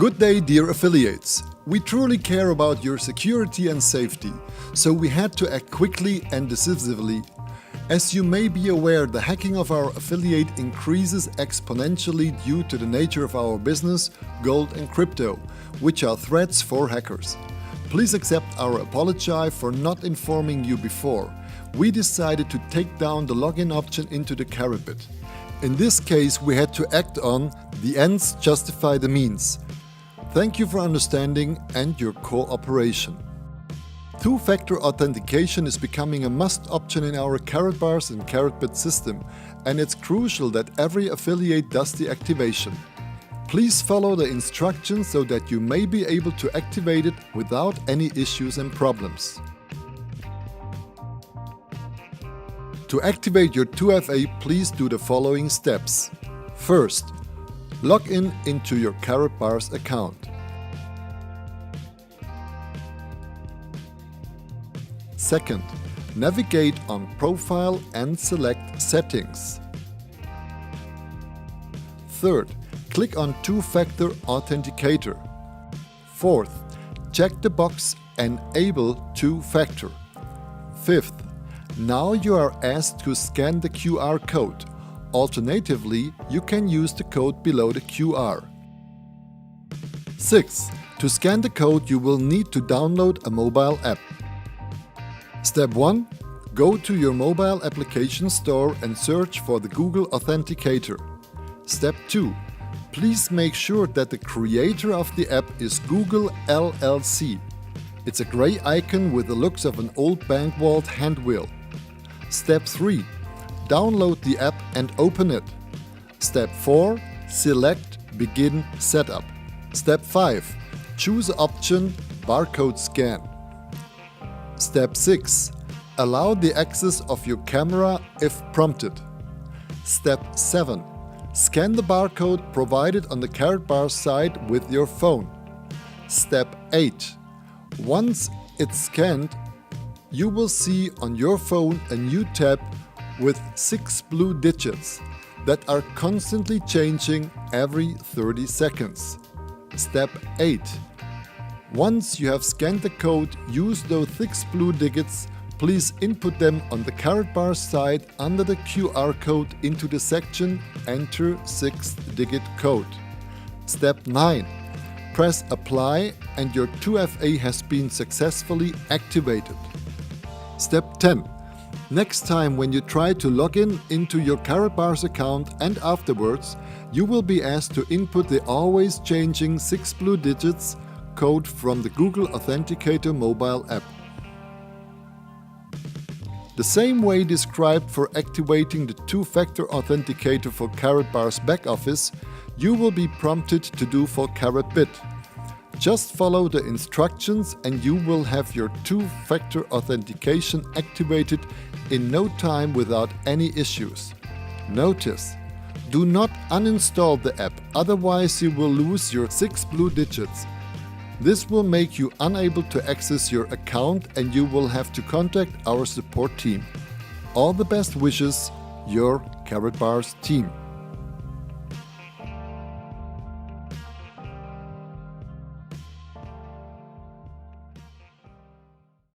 Good day, dear affiliates. We truly care about your security and safety, so we had to act quickly and decisively. As you may be aware, the hacking of our affiliate increases exponentially due to the nature of our business, gold and crypto, which are threats for hackers. Please accept our apology for not informing you before. We decided to take down the login option into the Karatbars. In this case, we had to act on the ends justify the means. Thank you for understanding and your cooperation. Two-factor authentication is becoming a must option in our Karatbars and Karatbars system, and it's crucial that every affiliate does the activation. Please follow the instructions so that you may be able to activate it without any issues and problems. To activate your 2FA, please do the following steps. First, log in into your Karatbars account. Second, navigate on Profile and select Settings. Third, click on Two-Factor Authenticator. Fourth, check the box Enable Two-Factor. Fifth, now you are asked to scan the QR code. Alternatively, you can use the code below the QR. Sixth, to scan the code you will need to download a mobile app. Step 1. Go to your mobile application store and search for the Google Authenticator. Step 2. Please make sure that the creator of the app is Google LLC. It's a grey icon with the looks of an old bank vault handwheel. Step 3. Download the app and open it. Step 4. Select Begin Setup. Step 5. Choose option Barcode Scan. Step 6. Allow the access of your camera if prompted. Step 7. Scan the barcode provided on the Karatbars site with your phone. Step 8. Once it's scanned, you will see on your phone a new tab with 6 blue digits that are constantly changing every 30 seconds. Step 8. Once you have scanned the code, use those 6 blue digits. Please input them on the Karatbars site under the QR code into the section Enter 6-digit code. Step 9. Press Apply and your 2FA has been successfully activated. Step 10. Next time when you try to log in into your Karatbars account and afterwards, you will be asked to input the always changing 6 blue digits code from the Google Authenticator mobile app. The same way described for activating the two-factor authenticator for Karatbars back office, you will be prompted to do for Karatbars. Just follow the instructions and you will have your two-factor authentication activated in no time without any issues. Notice: do not uninstall the app, otherwise you will lose your 6 blue digits. This will make you unable to access your account and you will have to contact our support team. All the best wishes, your Karatbars team.